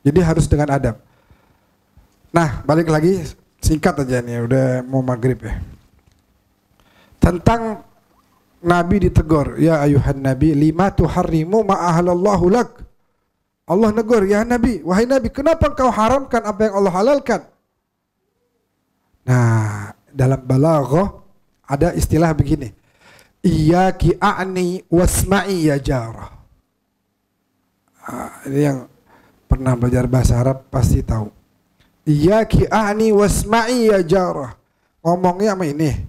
Jadi harus dengan adab. Nah, balik lagi singkat aja nih, udah mau maghrib ya. Tentang Nabi ditegur, ya ayuhan Nabi, lima tuharrimu ma'ahalallahu lak. Allah negur, ya Nabi, wahai Nabi, kenapa engkau haramkan apa yang Allah halalkan? Nah, dalam balaghah ada istilah begini. Iyyaki a'ni wasma'i ya jarah. Ini yang pernah belajar bahasa Arab pasti tahu. Iyyaki a'ni wasma'i ya jarah. Ngomongnya sama ini,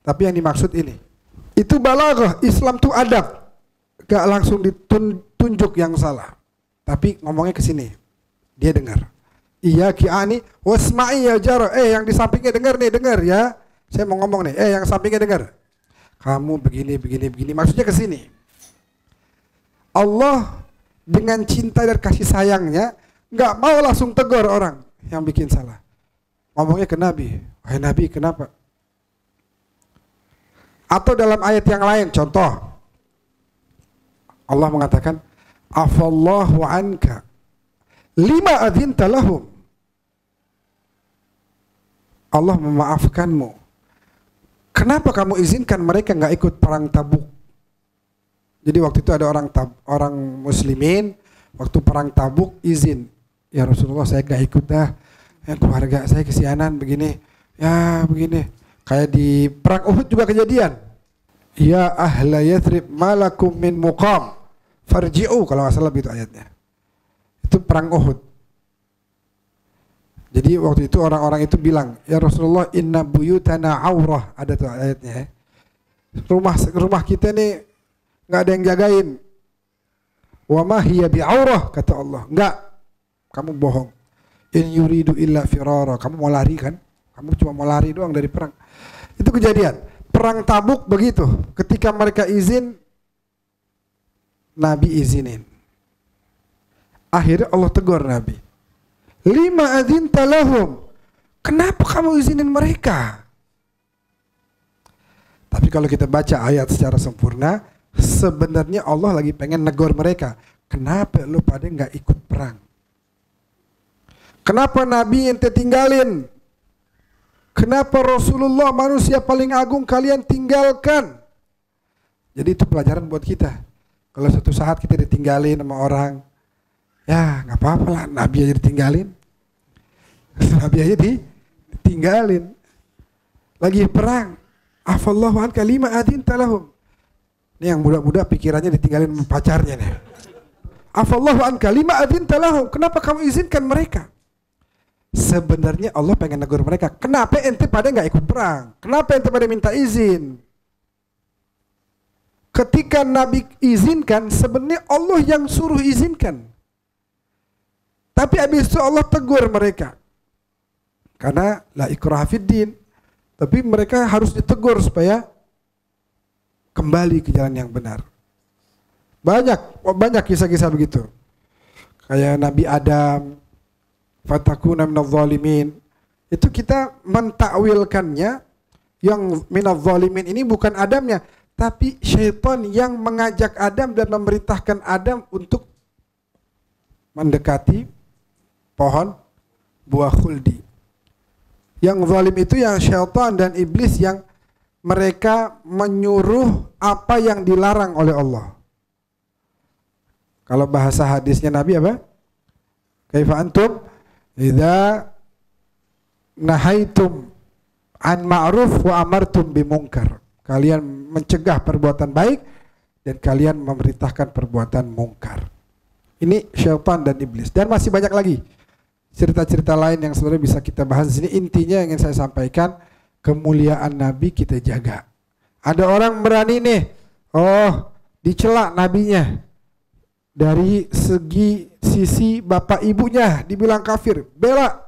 tapi yang dimaksud ini. Itu balaghah, Islam tuh adab. Gak langsung ditunjuk yang salah. Tapi ngomongnya ke sini. Dia dengar. Iyyaki a'ni wasma'i ya jarah. Yang di sampingnya dengar nih, dengar ya. Saya mau ngomong nih, yang sampingnya dengar. Kamu begini, begini, begini. Maksudnya ke sini. Allah dengan cinta dan kasih sayangnya nggak mau langsung tegur orang yang bikin salah. Ngomongnya ke Nabi. Wahai Nabi, kenapa? Atau dalam ayat yang lain, contoh. Allah mengatakan, afallahu anka lima adzinta lahum. Allah memaafkanmu. Kenapa kamu izinkan mereka nggak ikut perang Tabuk? Jadi waktu itu ada orang muslimin waktu perang Tabuk izin, ya Rasulullah saya nggak ikut dah, keluarga saya kesianan begini, ya begini. Kayak di perang Uhud juga kejadian. Ya ahla Yathrib malakum min muqam farji'u, kalau nggak salah begitu ayatnya. Itu perang Uhud. Jadi waktu itu orang-orang itu bilang, ya Rasulullah inna buyutana aurah, ada tuh ayatnya. Rumah kita nih nggak ada yang jagain. Wa ma hiya bi'aurah, kata Allah. Enggak, kamu bohong. In yuridu illa firara, kamu mau lari kan? Kamu cuma mau lari doang dari perang. Itu kejadian. perang Tabuk begitu. Ketika mereka izin, Nabi izinin. Akhirnya Allah tegur Nabi. Lima adzinta lahum. Kenapa kamu izinin mereka? Tapi kalau kita baca ayat secara sempurna, sebenarnya Allah lagi pengen negur mereka. Kenapa lu pada nggak ikut perang? Kenapa Nabi ente tinggalin? Kenapa Rasulullah manusia paling agung kalian tinggalkan? Jadi itu pelajaran buat kita. Kalau suatu saat kita ditinggalin sama orang, ya nggak apa-apa lah, Nabi aja ditinggalin. Nabi aja ditinggalin. Lagi perang, afallahu anka lima adzinta lahum. Ini yang muda-muda pikirannya ditinggalin pacarnya nih. Afallahu anka lima adzinta lahum. Kenapa kamu izinkan mereka? Sebenarnya Allah pengen negur mereka. Kenapa ente pada nggak ikut perang? Kenapa ente pada minta izin? Ketika Nabi izinkan, sebenarnya Allah yang suruh izinkan. Tapi habis itu Allah tegur mereka. Karena la ikraha fid din. Tapi mereka harus ditegur supaya kembali ke jalan yang benar. Banyak kisah-kisah begitu. Kayak Nabi Adam, fatakuna minadh dhalimin. Itu kita mentakwilkannya, yang minadh dhalimin ini bukan Adamnya, tapi syaitan yang mengajak Adam dan memerintahkan Adam untuk mendekati pohon buah khuldi. Yang zalim itu yang syaitan dan iblis, yang mereka menyuruh apa yang dilarang oleh Allah. Kalau bahasa hadisnya Nabi apa? Kaifa antum idza nahaitum an ma'ruf wa amartum bimungkar. Kalian mencegah perbuatan baik dan kalian memerintahkan perbuatan mungkar. Ini syaitan dan iblis. Dan masih banyak lagi cerita-cerita lain yang sebenarnya bisa kita bahas di sini. Intinya yang ingin saya sampaikan, kemuliaan Nabi kita jaga. Ada orang berani nih, dicela nabinya. Dari sisi bapak ibunya dibilang kafir, bela.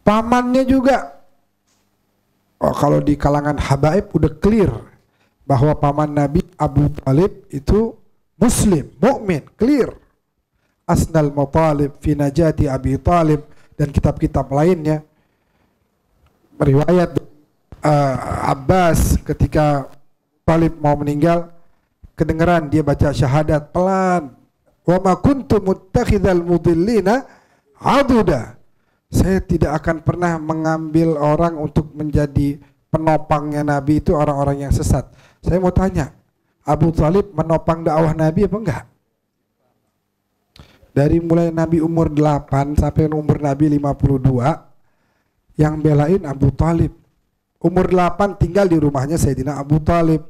Pamannya juga. Kalau di kalangan habaib udah clear bahwa paman Nabi Abu Thalib itu muslim, mukmin, clear. Asnal matalib fi najati Abi Thalib, dan kitab-kitab lainnya. Riwayat Abbas ketika Talib mau meninggal, kedengeran dia baca syahadat pelan. Wa ma kuntu muttakhidhal mudillina aduda. Saya tidak akan pernah mengambil orang untuk menjadi penopangnya Nabi itu orang-orang yang sesat. Saya mau tanya, Abu Thalib menopang dakwah Nabi apa enggak? Dari mulai Nabi umur 8 sampai umur Nabi 52, yang belain Abu Thalib. Umur 8 tinggal di rumahnya Sayyidina Abu Thalib.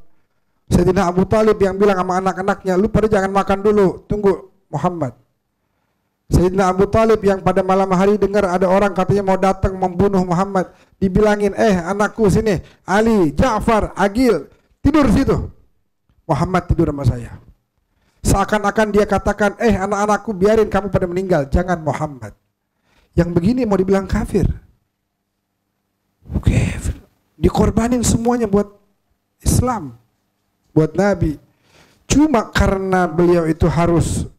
Sayyidina Abu Thalib yang bilang sama anak-anaknya, lu pada jangan makan dulu, tunggu Muhammad. Sayyidina Abu Thalib yang pada malam hari dengar ada orang katanya mau datang membunuh Muhammad, dibilangin, anakku sini, Ali, Ja'far, Agil, tidur situ. Muhammad tidur sama saya. Seakan-akan dia katakan, anak-anakku biarin kamu pada meninggal, jangan Muhammad. Yang begini mau dibilang kafir. Oke, dikorbanin semuanya buat Islam, buat Nabi. Cuma karena beliau itu harus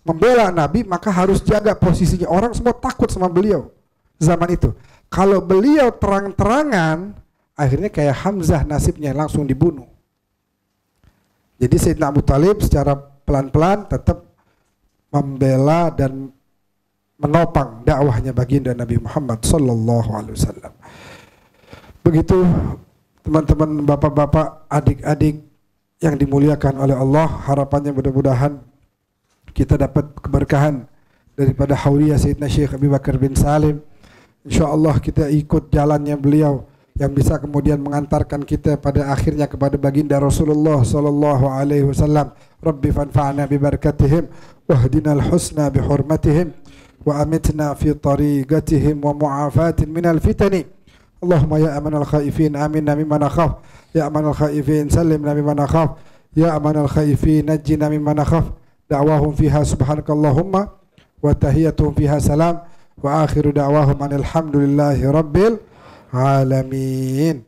membela Nabi, maka harus jaga posisinya. Orang semua takut sama beliau zaman itu. Kalau beliau terang-terangan, akhirnya kayak Hamzah nasibnya, langsung dibunuh. Jadi Sayyidina Abu Thalib secara pelan-pelan tetap membela dan menopang dakwahnya baginda Nabi Muhammad sallallahu alaihi wasallam. Begitu teman-teman, bapak-bapak, adik-adik yang dimuliakan oleh Allah, harapannya mudah-mudahan kita dapat keberkahan daripada hauliyah Sayyidina Syekh Abi Bakar bin Salim. InsyaAllah kita ikut jalannya beliau yang bisa kemudian mengantarkan kita pada akhirnya kepada baginda Rasulullah sallallahu alaihi wasallam. Rabbi fanfa'na bi barakatihim wahdinal husna bi hurmatihim wa amitna fi tariqatihim wa mu'afatin minal fitani. Allahumma ya amanal khaifin aminna mimman nakhaf, ya amanal khaifin sallimna mimman nakhaf, ya amanal khaifin najjina mimman nakhaf. Da'wahum fiha subhanakallahumma wa tahiyyatuhum fiha salam wa akhiru da'wahum anil hamdulillahi rabbil alamin.